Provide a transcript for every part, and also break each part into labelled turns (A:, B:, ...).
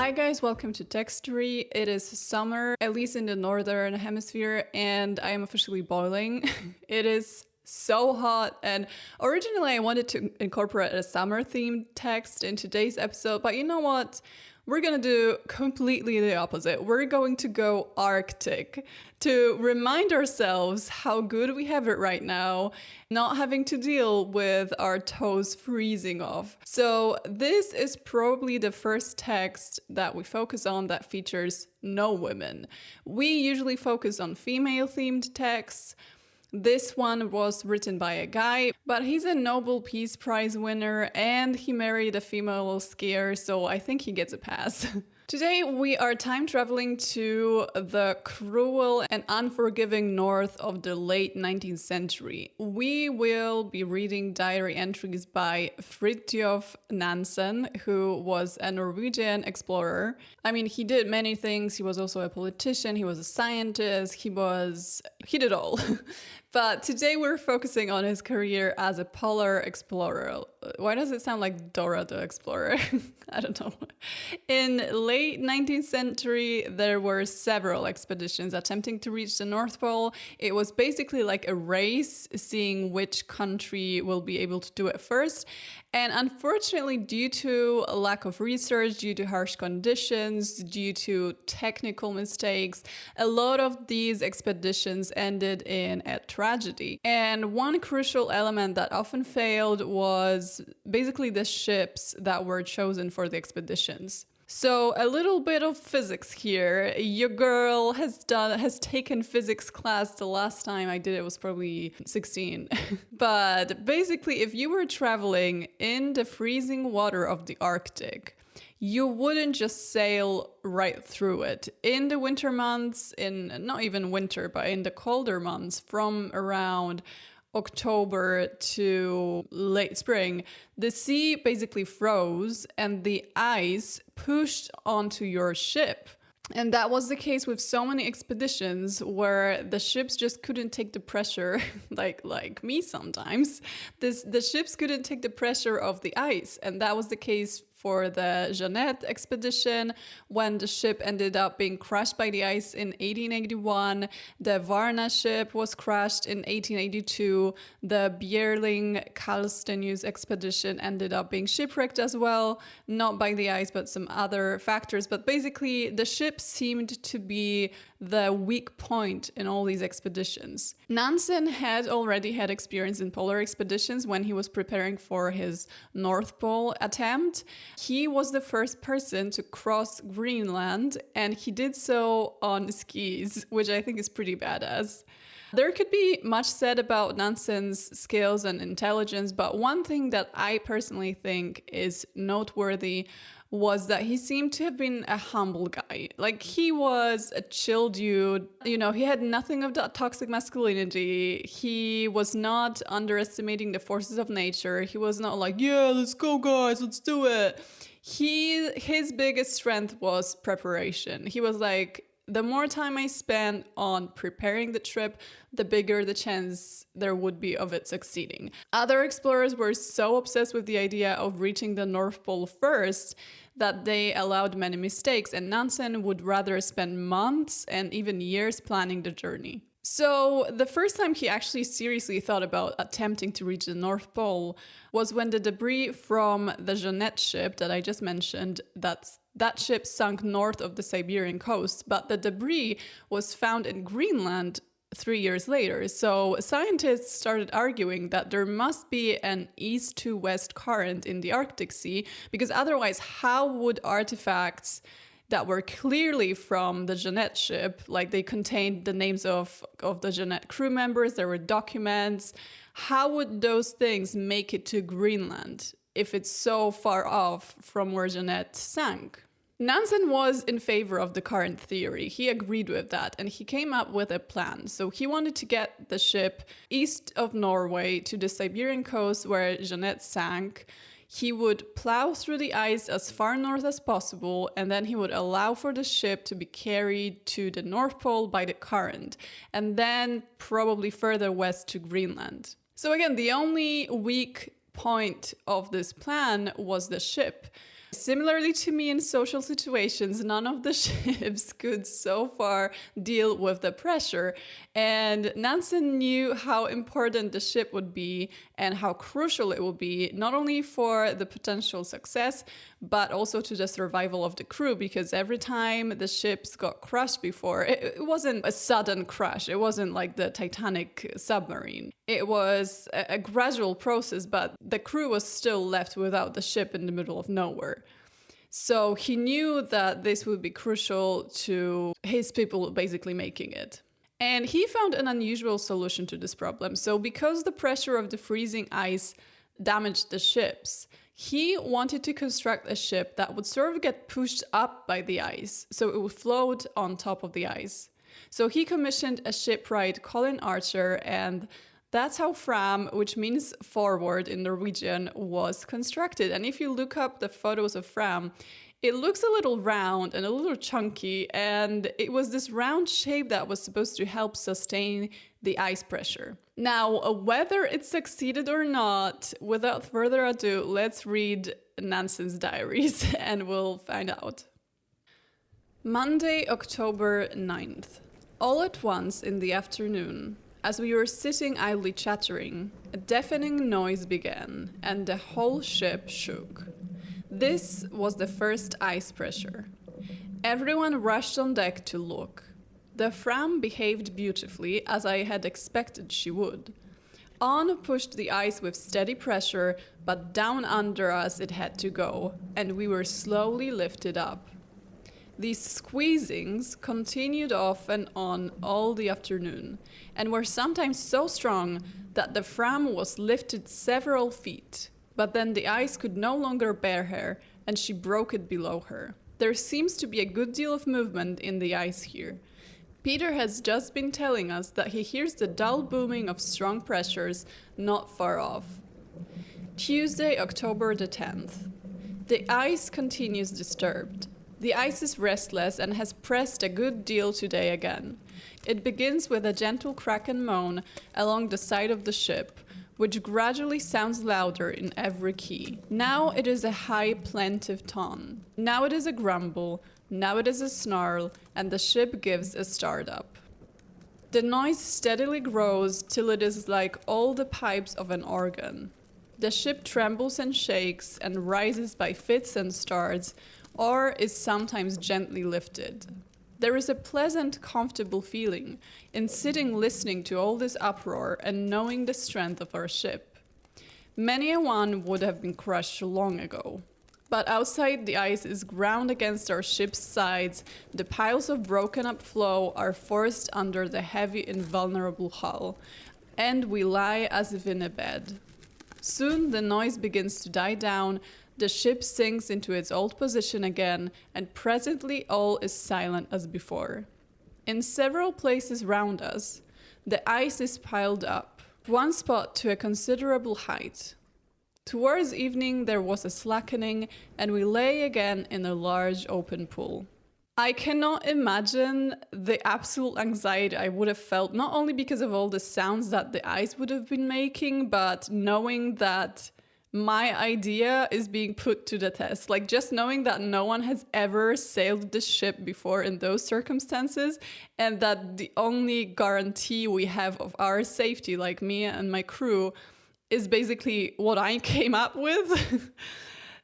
A: Hi guys, welcome to Textory. It is summer, at least in the northern hemisphere, and I am officially boiling. It is so hot, and originally I wanted to incorporate a summer themed text in today's episode, but you know what? We're gonna do completely the opposite. We're going to go Arctic to remind ourselves how good we have it right now, not having to deal with our toes freezing off. So this is probably the first text that we focus on that features no women. We usually focus on female-themed texts. This one was written by a guy, but he's a Nobel Peace Prize winner and he married a female skier, so I think he gets a pass. Today we are time traveling to the cruel and unforgiving north of the late 19th century. We will be reading diary entries by Fridtjof Nansen, who was a Norwegian explorer. I mean, he did many things. He was also a politician, he was a scientist, he did all. But today we're focusing on his career as a polar explorer. Why does it sound like Dora the Explorer? I don't know. In late 19th century, there were several expeditions attempting to reach the North Pole. It was basically like a race, seeing which country will be able to do it first. And unfortunately, due to a lack of research, due to harsh conditions, due to technical mistakes, a lot of these expeditions ended in a tragedy. And one crucial element that often failed was basically the ships that were chosen for the expeditions. So a little bit of physics here. Your girl has taken physics class. The last time I did it was probably 16. But basically, if you were traveling in the freezing water of the Arctic, you wouldn't just sail right through it. In the winter months, not even winter, but in the colder months from around October to late spring, the sea basically froze and the ice pushed onto your ship. And that was the case with so many expeditions where the ships just couldn't take the pressure, like me sometimes. The ships couldn't take the pressure of the ice, and that was the case for the Jeannette expedition, when the ship ended up being crushed by the ice in 1881. The Varna ship was crushed in 1882. The Bjerling-Kalstenius expedition ended up being shipwrecked as well, not by the ice, but some other factors. But basically, the ship seemed to be the weak point in all these expeditions. Nansen had already had experience in polar expeditions when he was preparing for his North Pole attempt. He was the first person to cross Greenland, and he did so on skis, which I think is pretty badass. There could be much said about Nansen's skills and intelligence, but one thing that I personally think is noteworthy was that he seemed to have been a humble guy. Like, he was a chill dude. You know, he had nothing of that toxic masculinity. He was not underestimating the forces of nature. He was not like, yeah, let's go guys, let's do it. His biggest strength was preparation. He was like, the more time I spend on preparing the trip, the bigger the chance there would be of it succeeding. Other explorers were so obsessed with the idea of reaching the North Pole first that they allowed many mistakes, and Nansen would rather spend months and even years planning the journey. So the first time he actually seriously thought about attempting to reach the North Pole was when the debris from the Jeannette ship that I just mentioned, that ship sunk north of the Siberian coast, but the debris was found in Greenland 3 years later. So scientists started arguing that there must be an east to west current in the Arctic Sea, because otherwise how would artifacts that were clearly from the Jeannette ship, like they contained the names of the Jeannette crew members, there were documents, how would those things make it to Greenland if it's so far off from where Jeannette sank? Nansen was in favor of the current theory. He agreed with that, and he came up with a plan. So he wanted to get the ship east of Norway to the Siberian coast where Jeannette sank. He would plow through the ice as far north as possible, and then he would allow for the ship to be carried to the North Pole by the current, and then probably further west to Greenland. So again, the only weak point of this plan was the ship. Similarly to me in social situations, none of the ships could so far deal with the pressure. And Nansen knew how important the ship would be and how crucial it would be, not only for the potential success, but also to the survival of the crew, because every time the ships got crushed before, it wasn't a sudden crash. It wasn't like the Titanic submarine. It was a gradual process, but the crew was still left without the ship in the middle of nowhere. So he knew that this would be crucial to his people basically making it. And he found an unusual solution to this problem. So because the pressure of the freezing ice damaged the ships, he wanted to construct a ship that would sort of get pushed up by the ice, so it would float on top of the ice. So he commissioned a shipwright, Colin Archer, and that's how Fram, which means forward in Norwegian, was constructed. And if you look up the photos of Fram, it looks a little round and a little chunky, and it was this round shape that was supposed to help sustain the ice pressure. Now, whether it succeeded or not, without further ado, let's read Nansen's diaries and we'll find out. Monday, October 9th. All at once in the afternoon, as we were sitting idly chattering, a deafening noise began, and the whole ship shook. This was the first ice pressure. Everyone rushed on deck to look. The Fram behaved beautifully, as I had expected she would. On pushed the ice with steady pressure, but down under us it had to go, and we were slowly lifted up. These squeezings continued off and on all the afternoon, and were sometimes so strong that the Fram was lifted several feet. But then the ice could no longer bear her, and she broke it below her. There seems to be a good deal of movement in the ice here. Peter has just been telling us that he hears the dull booming of strong pressures not far off. Tuesday, October the 10th. The ice continues disturbed. The ice is restless and has pressed a good deal today again. It begins with a gentle crack and moan along the side of the ship, which gradually sounds louder in every key. Now it is a high, plaintive tone. Now it is a grumble. Now it is a snarl, and the ship gives a start up. The noise steadily grows till it is like all the pipes of an organ. The ship trembles and shakes and rises by fits and starts, or is sometimes gently lifted. There is a pleasant, comfortable feeling in sitting listening to all this uproar and knowing the strength of our ship. Many a one would have been crushed long ago. But outside the ice is ground against our ship's sides, the piles of broken up floe are forced under the heavy invulnerable hull, and we lie as if in a bed. Soon the noise begins to die down, the ship sinks into its old position again, and presently all is silent as before. In several places round us, the ice is piled up, one spot to a considerable height. Towards evening there was a slackening, and we lay again in a large open pool. I cannot imagine the absolute anxiety I would have felt, not only because of all the sounds that the ice would have been making, but knowing that my idea is being put to the test. Like, just knowing that no one has ever sailed this ship before in those circumstances, and that the only guarantee we have of our safety, like me and my crew, is basically what I came up with.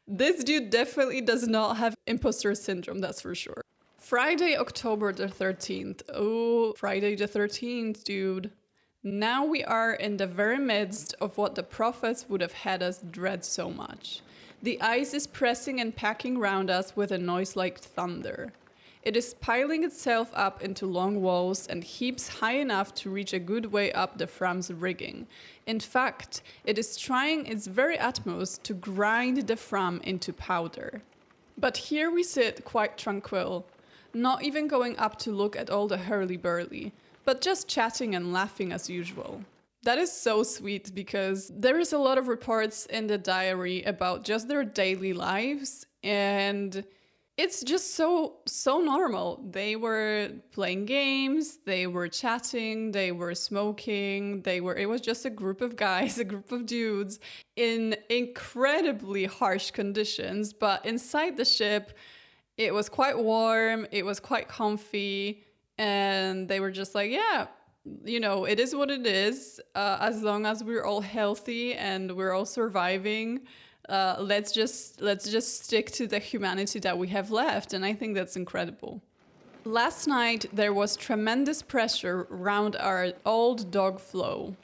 A: This dude definitely does not have imposter syndrome, that's for sure. Friday, October the 13th. Oh, Friday the 13th, dude. Now we are in the very midst of what the prophets would have had us dread so much. The ice is pressing and packing round us with a noise like thunder. It is piling itself up into long walls and heaps high enough to reach a good way up the Fram's rigging. In fact, it is trying its very utmost to grind the Fram into powder. But here we sit quite tranquil, not even going up to look at all the hurly-burly, but just chatting and laughing as usual. That is so sweet, because there is a lot of reports in the diary about just their daily lives, and It's just so normal. They were playing games, they were chatting, they were smoking, it was just a group of guys, a group of dudes in incredibly harsh conditions, but inside the ship it was quite warm, it was quite comfy, and they were just like, yeah, it is what it is. As long as we're all healthy and we're all surviving, let's just stick to the humanity that we have left. And I think that's incredible. Last night there was tremendous pressure around our old dog Flo.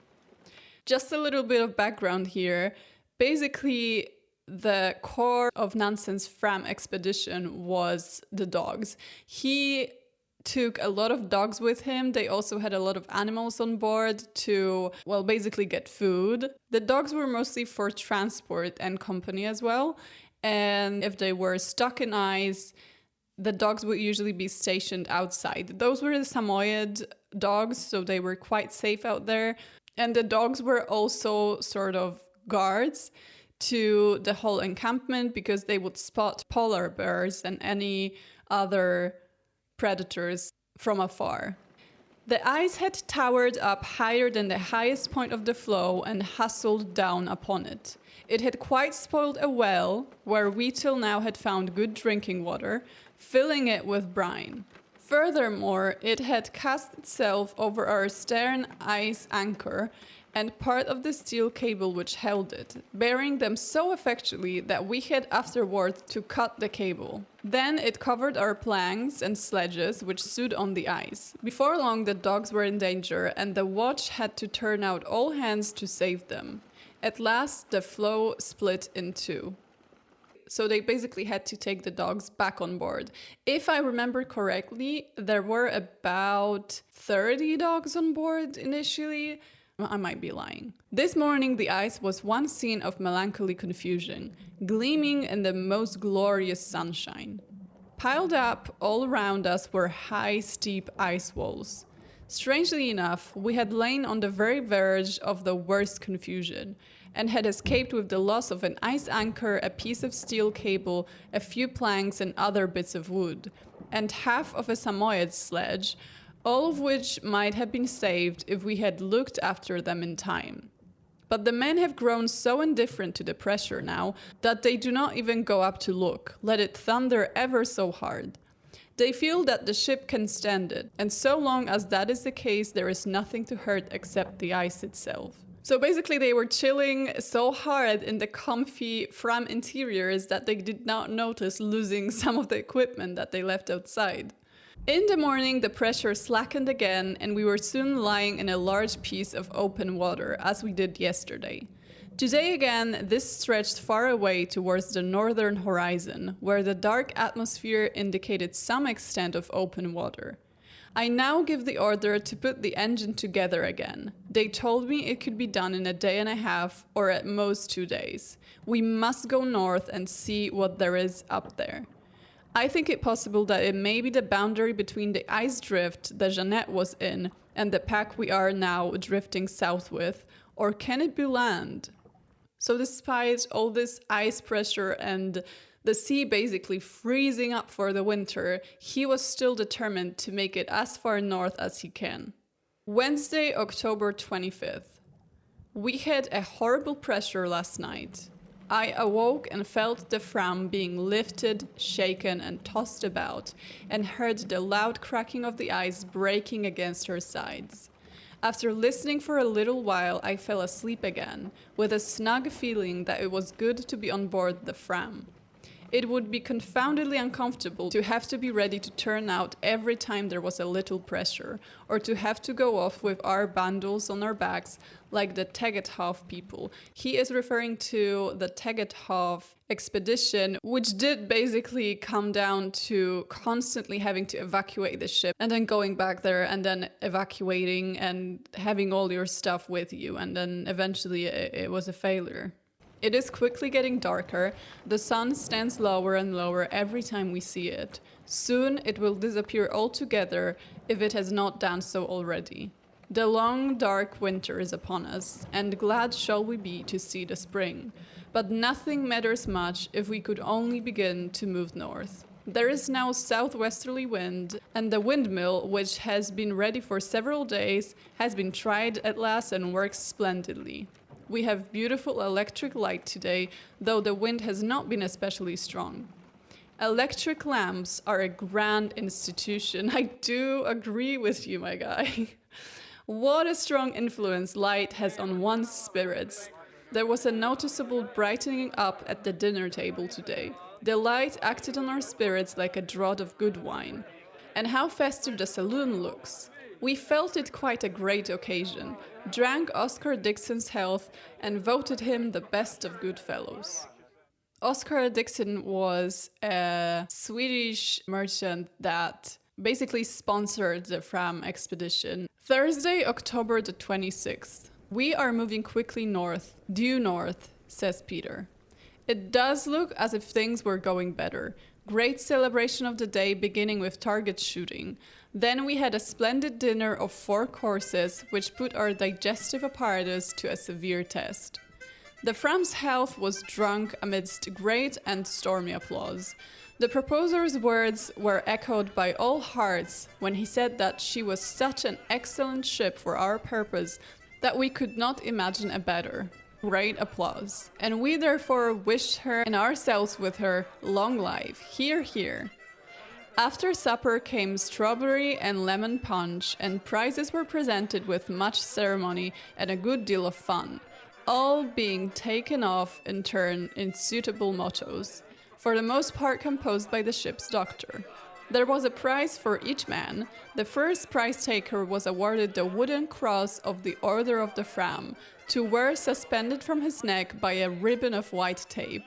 A: Just a little bit of background here. Basically, the core of Nansen's Fram expedition was the dogs. He took a lot of dogs with him. They also had a lot of animals on board to, well, basically get food. The dogs were mostly for transport and company as well. And if they were stuck in ice, the dogs would usually be stationed outside. Those were the Samoyed dogs, so they were quite safe out there. And the dogs were also sort of guards to the whole encampment because they would spot polar bears and any other predators from afar. The ice had towered up higher than the highest point of the floe and hustled down upon it. It had quite spoiled a well where we till now had found good drinking water, filling it with brine. Furthermore, it had cast itself over our stern ice anchor and part of the steel cable which held it, bearing them so effectually that we had afterward to cut the cable. Then it covered our planks and sledges which stood on the ice. Before long the dogs were in danger and the watch had to turn out all hands to save them. At last the floe split in two. So they basically had to take the dogs back on board. If I remember correctly, there were about 30 dogs on board initially. I might be lying. This morning the ice was one scene of melancholy confusion, gleaming in the most glorious sunshine. Piled up all around us were high, steep ice walls. Strangely enough, we had lain on the very verge of the worst confusion, and had escaped with the loss of an ice anchor, a piece of steel cable, a few planks and other bits of wood, and half of a Samoyed sledge, all of which might have been saved if we had looked after them in time. But the men have grown so indifferent to the pressure now that they do not even go up to look, let it thunder ever so hard. They feel that the ship can stand it, and so long as that is the case, there is nothing to hurt except the ice itself. So basically they were chilling so hard in the comfy Fram interiors that they did not notice losing some of the equipment that they left outside. In the morning, the pressure slackened again, and we were soon lying in a large piece of open water, as we did yesterday. Today again, this stretched far away towards the northern horizon, where the dark atmosphere indicated some extent of open water. I now give the order to put the engine together again. They told me it could be done in a day and a half, or at most 2 days. We must go north and see what there is up there. I think it possible that it may be the boundary between the ice drift that Jeanette was in and the pack we are now drifting south with, or can it be land? So despite all this ice pressure and the sea basically freezing up for the winter, he was still determined to make it as far north as he can. Wednesday, October 25th. We had a horrible pressure last night. I awoke and felt the Fram being lifted, shaken, and tossed about, and heard the loud cracking of the ice breaking against her sides. After listening for a little while, I fell asleep again, with a snug feeling that it was good to be on board the Fram. It would be confoundedly uncomfortable to have to be ready to turn out every time there was a little pressure, or to have to go off with our bundles on our backs like the Tegethoff people. He is referring to the Tegethoff expedition, which did basically come down to constantly having to evacuate the ship and then going back there and then evacuating and having all your stuff with you, and then eventually it was a failure. It is quickly getting darker. The sun stands lower and lower every time we see it. Soon it will disappear altogether if it has not done so already. The long, dark winter is upon us, and glad shall we be to see the spring. But nothing matters much if we could only begin to move north. There is now southwesterly wind, and the windmill, which has been ready for several days, has been tried at last and works splendidly. We have beautiful electric light today, though the wind has not been especially strong. Electric lamps are a grand institution. I do agree with you, my guy. What a strong influence light has on one's spirits. There was a noticeable brightening up at the dinner table today. The light acted on our spirits like a draught of good wine. And how festive the saloon looks. We felt it quite a great occasion, drank Oscar Dixon's health, and voted him the best of good fellows. Oscar Dixon was a Swedish merchant that basically sponsored the Fram expedition. Thursday, October the 26th. We are moving quickly north, due north, says Peter. It does look as if things were going better. Great celebration of the day beginning with target shooting. Then we had a splendid dinner of 4 courses, which put our digestive apparatus to a severe test. The Fram's health was drunk amidst great and stormy applause. The proposer's words were echoed by all hearts when he said that she was such an excellent ship for our purpose that we could not imagine a better. Great applause. And we therefore wished her and ourselves with her long life. Hear, hear. After supper came strawberry and lemon punch, and prizes were presented with much ceremony and a good deal of fun, all being taken off in turn in suitable mottos, for the most part composed by the ship's doctor. There was a prize for each man. The first prize taker was awarded the wooden cross of the Order of the Fram, to wear suspended from his neck by a ribbon of white tape.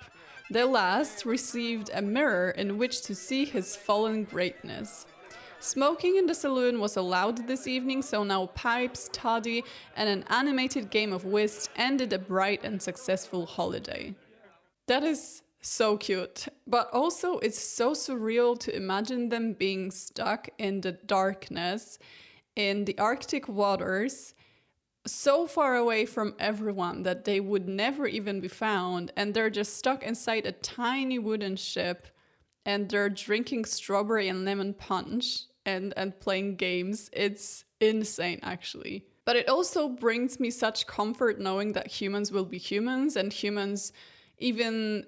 A: The last received a mirror in which to see his fallen greatness. Smoking in the saloon was allowed this evening, so now pipes, toddy, and an animated game of whist ended a bright and successful holiday. That is so cute, but also it's so surreal to imagine them being stuck in the darkness in the Arctic waters, so far away from everyone that they would never even be found, and they're just stuck inside a tiny wooden ship, and they're drinking strawberry and lemon punch and playing games. It's insane, actually. But it also brings me such comfort knowing that humans will be humans, and humans, even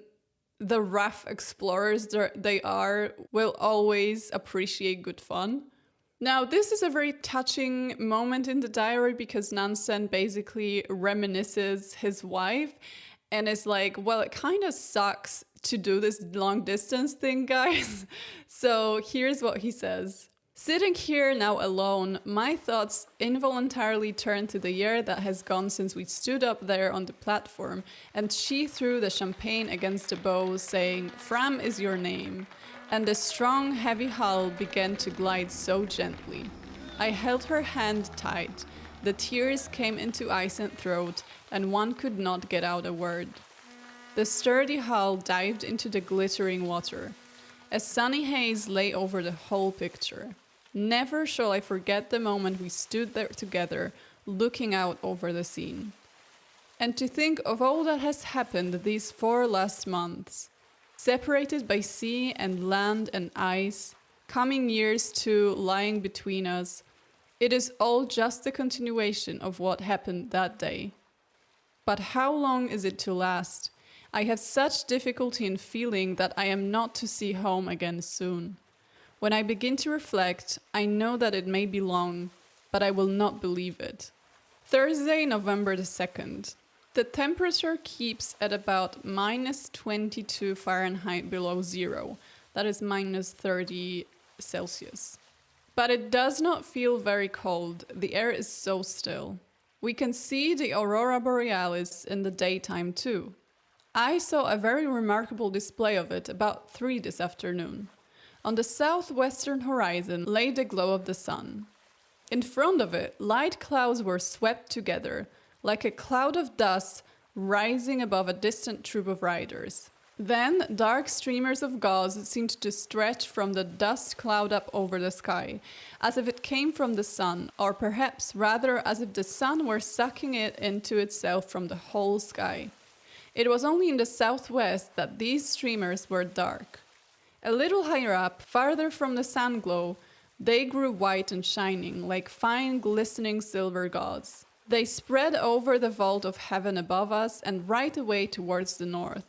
A: the rough explorers they are, will always appreciate good fun. Now, this is a very touching moment in the diary because Nansen basically reminisces his wife and is like, well, it kind of sucks to do this long distance thing, guys. So here's what he says. Sitting here now alone, my thoughts involuntarily turn to the year that has gone since we stood up there on the platform and she threw the champagne against the bow, saying, "Fram is your name." And the strong, heavy hull began to glide so gently. I held her hand tight. The tears came into eyes and throat, and one could not get out a word. The sturdy hull dived into the glittering water. A sunny haze lay over the whole picture. Never shall I forget the moment we stood there together, looking out over the scene. And to think of all that has happened these 4 last months. Separated by sea and land and ice, coming years too lying between us, it is all just a continuation of what happened that day. But how long is it to last? I have such difficulty in feeling that I am not to see home again soon. When I begin to reflect, I know that it may be long, but I will not believe it. Thursday, November the 2nd. The temperature keeps at about minus 22 Fahrenheit below zero. That is minus 30 Celsius. But it does not feel very cold. The air is so still. We can see the aurora borealis in the daytime too. I saw a very remarkable display of it about 3 this afternoon. On the southwestern horizon lay the glow of the sun. In front of it, light clouds were swept together, like a cloud of dust rising above a distant troop of riders. Then dark streamers of gauze seemed to stretch from the dust cloud up over the sky, as if it came from the sun, or perhaps rather as if the sun were sucking it into itself from the whole sky. It was only in the southwest that these streamers were dark. A little higher up, farther from the sun glow, they grew white and shining, like fine glistening silver gauze. They spread over the vault of heaven above us and right away towards the north.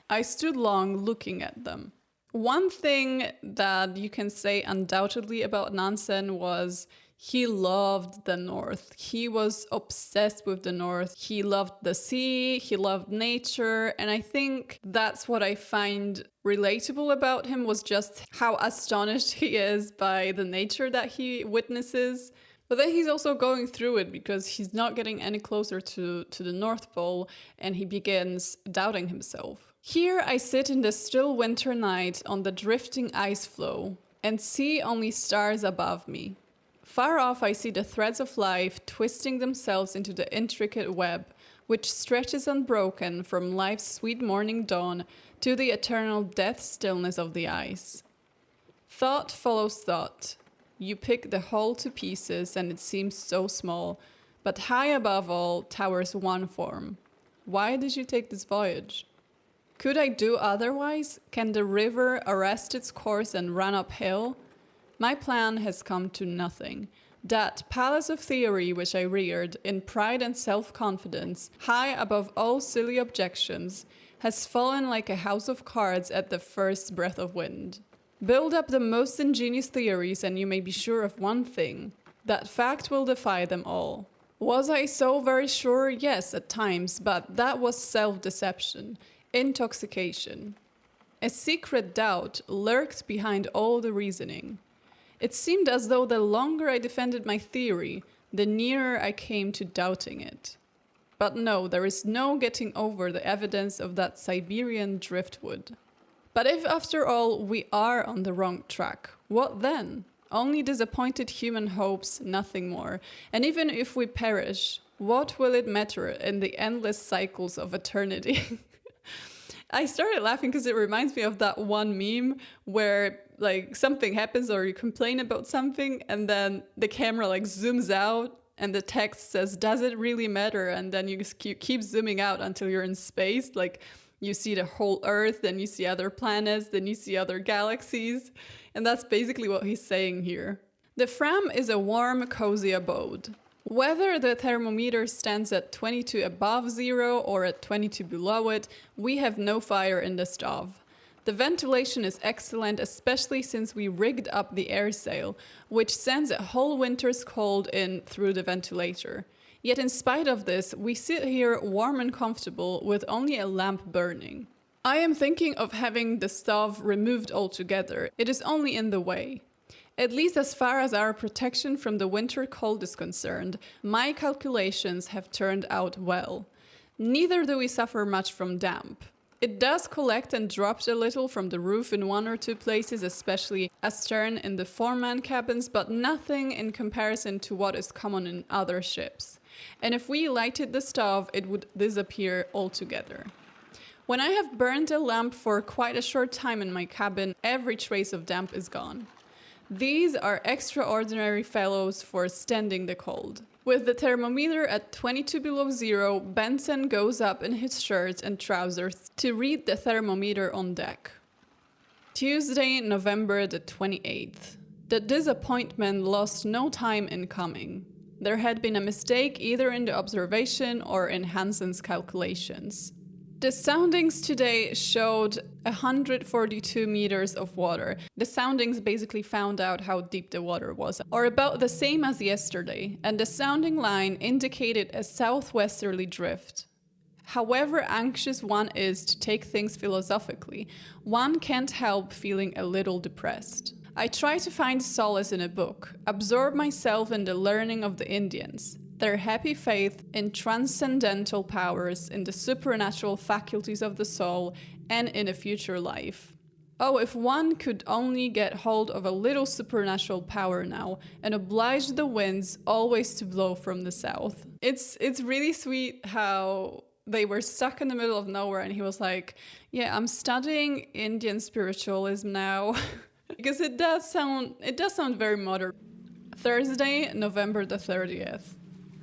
A: I stood long looking at them. One thing that you can say undoubtedly about Nansen was he loved the north. He was obsessed with the north. He loved the sea, he loved nature, and I think that's what I find relatable about him, was just how astonished he is by the nature that he witnesses. But then he's also going through it because he's not getting any closer to the North Pole, and he begins doubting himself. Here I sit in the still winter night on the drifting ice floe and see only stars above me. Far off I see the threads of life twisting themselves into the intricate web, which stretches unbroken from life's sweet morning dawn to the eternal death stillness of the ice. Thought follows thought. You pick the whole to pieces and it seems so small, but high above all towers one form. Why did you take this voyage? Could I do otherwise? Can the river arrest its course and run uphill? My plan has come to nothing. That palace of theory which I reared in pride and self-confidence, high above all silly objections, has fallen like a house of cards at the first breath of wind. Build up the most ingenious theories and you may be sure of one thing, that fact will defy them all. Was I so very sure? Yes, at times, but that was self-deception, intoxication. A secret doubt lurked behind all the reasoning. It seemed as though the longer I defended my theory, the nearer I came to doubting it. But no, there is no getting over the evidence of that Siberian driftwood. But if after all we are on the wrong track, what then? Only disappointed human hopes, nothing more. And even if we perish, what will it matter in the endless cycles of eternity? I started laughing because it reminds me of that one meme where like something happens or you complain about something and then the camera like zooms out and the text says, does it really matter? And then you just keep zooming out until you're in space. Like you see the whole Earth, then you see other planets, then you see other galaxies. And that's basically what he's saying here. The Fram is a warm, cozy abode. Whether the thermometer stands at 22 above zero or at 22 below it, we have no fire in the stove. The ventilation is excellent, especially since we rigged up the air sail, which sends a whole winter's cold in through the ventilator. Yet in spite of this, we sit here warm and comfortable with only a lamp burning. I am thinking of having the stove removed altogether. It is only in the way. At least as far as our protection from the winter cold is concerned, my calculations have turned out well. Neither do we suffer much from damp. It does collect and drop a little from the roof in one or two places, especially astern in the foreman cabins, but nothing in comparison to what is common in other ships. And if we lighted the stove, it would disappear altogether. When I have burned a lamp for quite a short time in my cabin, every trace of damp is gone. These are extraordinary fellows for standing the cold. With the thermometer at 22 below zero, Benson goes up in his shirt and trousers to read the thermometer on deck. Tuesday, November the 28th. The disappointment lost no time in coming. There had been a mistake either in the observation or in Nansen's calculations. The soundings today showed 142 meters of water. The soundings basically found out how deep the water was, or about the same as yesterday, and the sounding line indicated a southwesterly drift. However anxious one is to take things philosophically, one can't help feeling a little depressed. I try to find solace in a book, absorb myself in the learning of the Indians, their happy faith in transcendental powers, in the supernatural faculties of the soul, and in a future life. Oh, if one could only get hold of a little supernatural power now and oblige the winds always to blow from the south. It's really sweet how they were stuck in the middle of nowhere and he was like, yeah, I'm studying Indian spiritualism now. Because it does sound very modern. Thursday, November the 30th.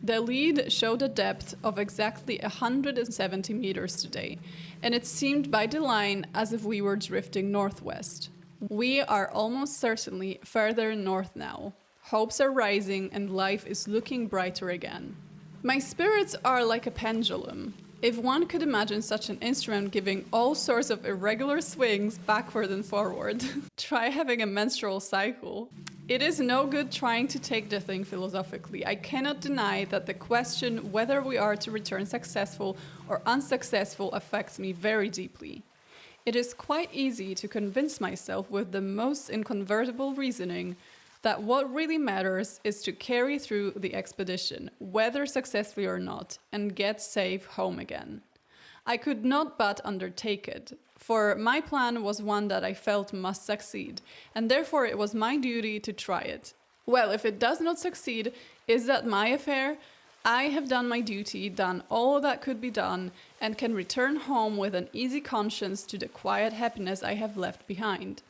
A: The lead showed a depth of exactly 170 meters today, and it seemed by the line as if we were drifting northwest. We are almost certainly further north now. Hopes are rising and life is looking brighter again. My spirits are like a pendulum. If one could imagine such an instrument giving all sorts of irregular swings backward and forward, try having a menstrual cycle. It is no good trying to take the thing philosophically. I cannot deny that the question whether we are to return successful or unsuccessful affects me very deeply. It is quite easy to convince myself with the most incontrovertible reasoning that what really matters is to carry through the expedition, whether successfully or not, and get safe home again. I could not but undertake it, for my plan was one that I felt must succeed, and therefore it was my duty to try it. Well, if it does not succeed, is that my affair? I have done my duty, done all that could be done, and can return home with an easy conscience to the quiet happiness I have left behind.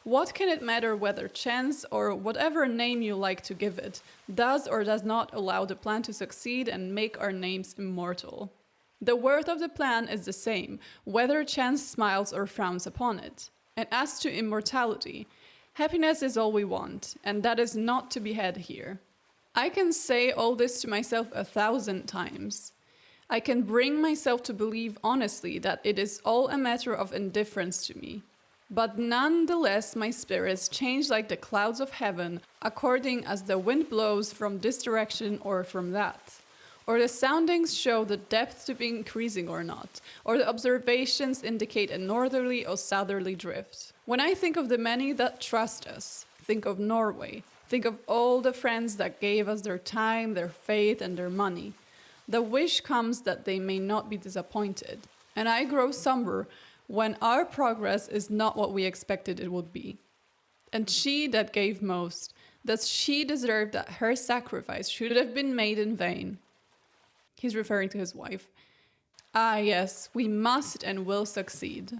A: What can it matter whether chance, or whatever name you like to give it, does or does not allow the plan to succeed and make our names immortal? The worth of the plan is the same, whether chance smiles or frowns upon it. And as to immortality, happiness is all we want, and that is not to be had here. I can say all this to myself 1,000 times. I can bring myself to believe honestly that it is all a matter of indifference to me. But nonetheless my spirits change like the clouds of heaven, according as the wind blows from this direction or from that. Or the soundings show the depth to be increasing or not, or the observations indicate a northerly or southerly drift. When I think of the many that trust us, think of Norway, think of all the friends that gave us their time, their faith, and their money. The wish comes that they may not be disappointed, and I grow somber when our progress is not what we expected it would be. And she that gave most, does she deserve that her sacrifice should have been made in vain? He's referring to his wife. Ah, yes, we must and will succeed.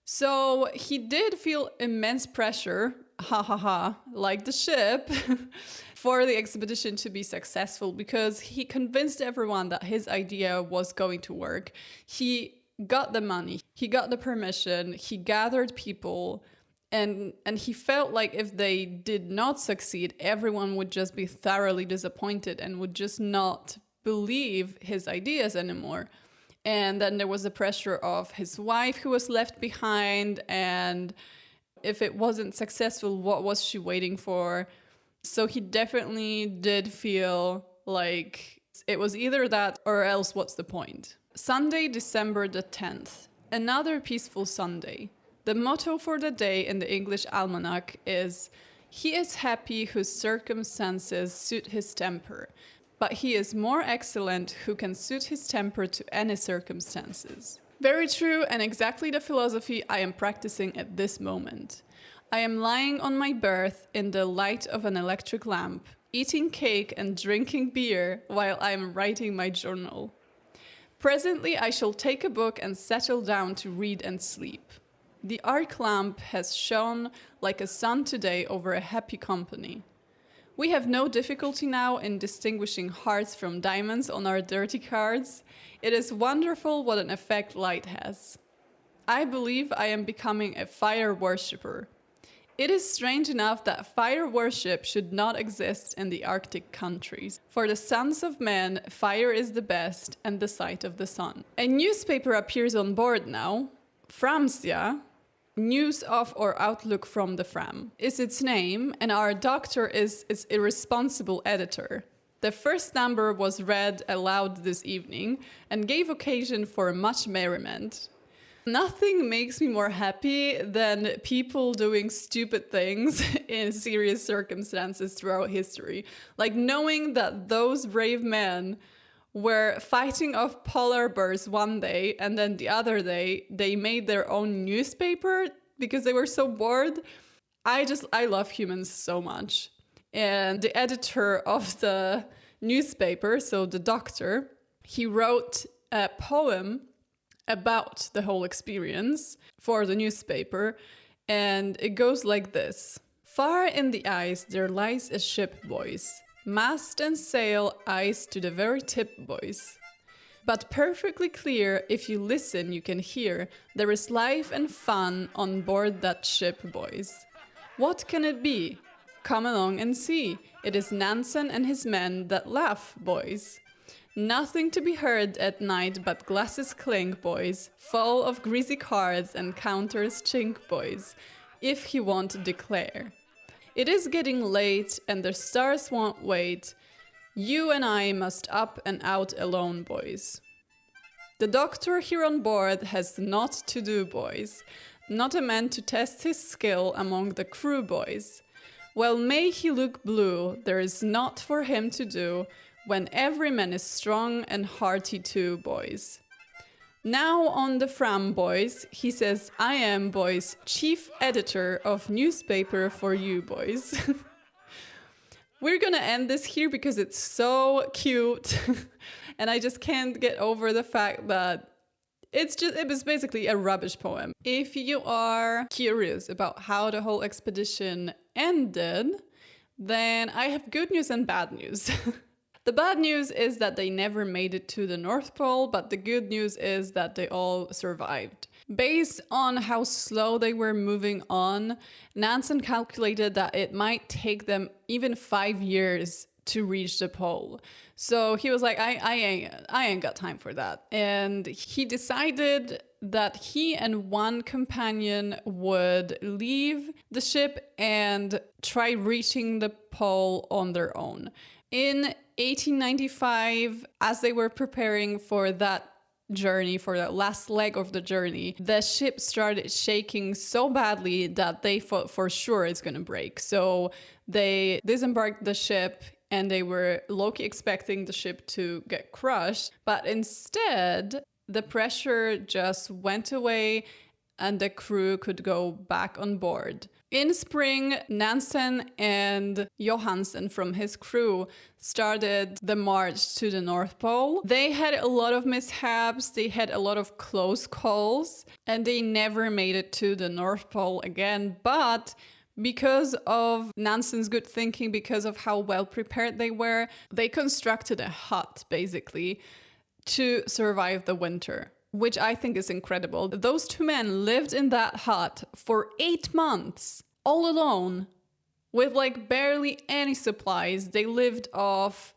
A: So he did feel immense pressure, ha ha ha, like the ship, for the expedition to be successful because he convinced everyone that his idea was going to work. He got the money, he got the permission, he gathered people, and he felt like if they did not succeed, everyone would just be thoroughly disappointed and would just not believe his ideas anymore. And then there was the pressure of his wife who was left behind, and if it wasn't successful, what was she waiting for? So he definitely did feel like it was either that or else what's the point? Sunday, December the 10th. Another peaceful Sunday. The motto for the day in the English almanac is, "He is happy whose circumstances suit his temper, but he is more excellent who can suit his temper to any circumstances." Very true, and exactly the philosophy I am practicing at this moment. I am lying on my berth in the light of an electric lamp, eating cake and drinking beer while I am writing my journal. Presently I shall take a book and settle down to read and sleep. The arc lamp has shone like a sun today over a happy company. We have no difficulty now in distinguishing hearts from diamonds on our dirty cards. It is wonderful what an effect light has. I believe I am becoming a fire worshipper. It is strange enough that fire worship should not exist in the Arctic countries. For the sons of men, fire is the best, and the sight of the sun. A newspaper appears on board now. Framsia, News of or Outlook from the Fram, is its name, and our doctor is its irresponsible editor. The first number was read aloud this evening and gave occasion for much merriment. Nothing makes me more happy than people doing stupid things in serious circumstances throughout history. Like knowing that those brave men were fighting off polar bears one day and then the other day they made their own newspaper because they were so bored. I love humans so much. And the editor of the newspaper, so the doctor, he wrote a poem about the whole experience for the newspaper, and it goes like this. Far in the ice there lies a ship, boys. Mast and sail ice to the very tip, boys. But perfectly clear, if you listen, you can hear, there is life and fun on board that ship, boys. What can it be? Come along and see. It is Nansen and his men that laugh, boys. Nothing to be heard at night but glasses clink, boys, full of greasy cards and counters chink, boys, if he won't declare. It is getting late and the stars won't wait. You and I must up and out alone, boys. The doctor here on board has naught to do, boys. Not a man to test his skill among the crew, boys. Well may he look blue, there is naught for him to do, when every man is strong and hearty too, boys. Now on the Fram, boys, he says, I am, boys, chief editor of newspaper for you, boys. We're gonna end this here because it's so cute. And I just can't get over the fact that it was basically a rubbish poem. If you are curious about how the whole expedition ended, then I have good news and bad news. The bad news is that they never made it to the North Pole, but the good news is that they all survived. Based on how slow they were moving on, Nansen calculated that it might take them even 5 years to reach the pole. So he was like, I ain't got time for that. And he decided that he and one companion would leave the ship and try reaching the pole on their own. In 1895, as they were preparing for that journey, for that last leg of the journey, the ship started shaking so badly that they thought for sure it's going to break. So they disembarked the ship and they were low-key expecting the ship to get crushed. But instead, the pressure just went away and the crew could go back on board. In spring, Nansen and Johansen from his crew started the march to the North Pole. They had a lot of mishaps, they had a lot of close calls, and they never made it to the North Pole again. But because of Nansen's good thinking, because of how well prepared they were, they constructed a hut, basically, to survive the winter, which I think is incredible. Those two men lived in that hut for 8 months, all alone, with like barely any supplies. They lived off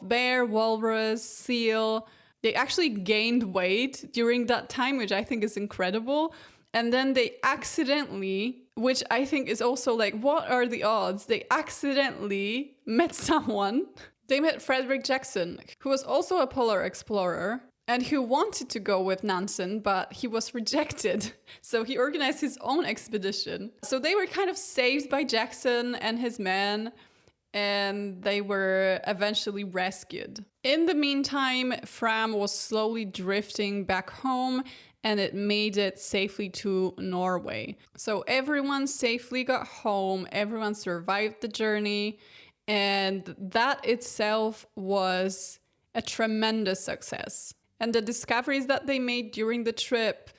A: bear, walrus, seal. They actually gained weight during that time, which I think is incredible. And then they accidentally, which I think is also like, what are the odds? They accidentally met someone. They met Frederick Jackson, who was also a polar explorer and who wanted to go with Nansen, but he was rejected. So he organized his own expedition. So they were kind of saved by Jackson and his men, and they were eventually rescued. In the meantime, Fram was slowly drifting back home, and it made it safely to Norway. So everyone safely got home, everyone survived the journey, and that itself was a tremendous success. And the discoveries that they made during the trip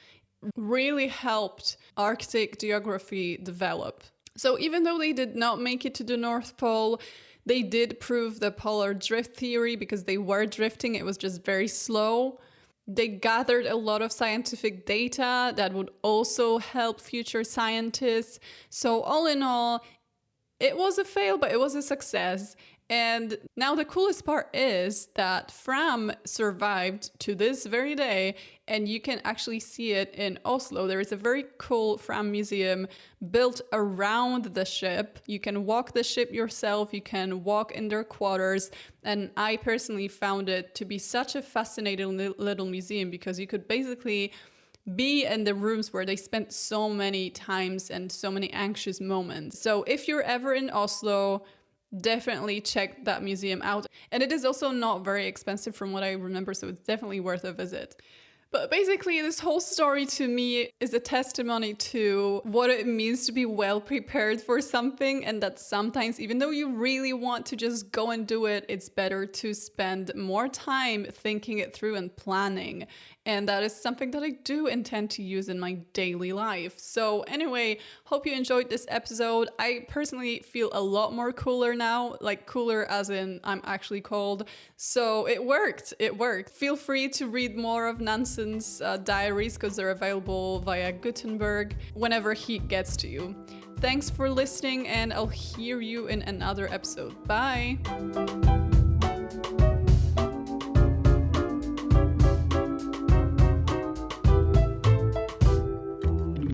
A: really helped Arctic geography develop. So even though they did not make it to the North Pole, they did prove the polar drift theory because they were drifting. It was just very slow. They gathered a lot of scientific data that would also help future scientists. So all in all, it was a fail, but it was a success. And now the coolest part is that Fram survived to this very day, and you can actually see it in Oslo. There is a very cool Fram museum built around the ship. You can walk the ship yourself, you can walk in their quarters, and I personally found it to be such a fascinating little museum because you could basically be in the rooms where they spent so many times and so many anxious moments. So if you're ever in Oslo, definitely check that museum out. And it is also not very expensive from what I remember, so it's definitely worth a visit. But basically, this whole story to me is a testimony to what it means to be well prepared for something, and that sometimes, even though you really want to just go and do it, it's better to spend more time thinking it through and planning. And that is something that I do intend to use in my daily life. So anyway, hope you enjoyed this episode. I personally feel a lot more cooler now, like cooler as in I'm actually cold. So it worked. It worked. Feel free to read more of Nansen's diaries because they're available via Gutenberg whenever he gets to you. Thanks for listening, and I'll hear you in another episode. Bye!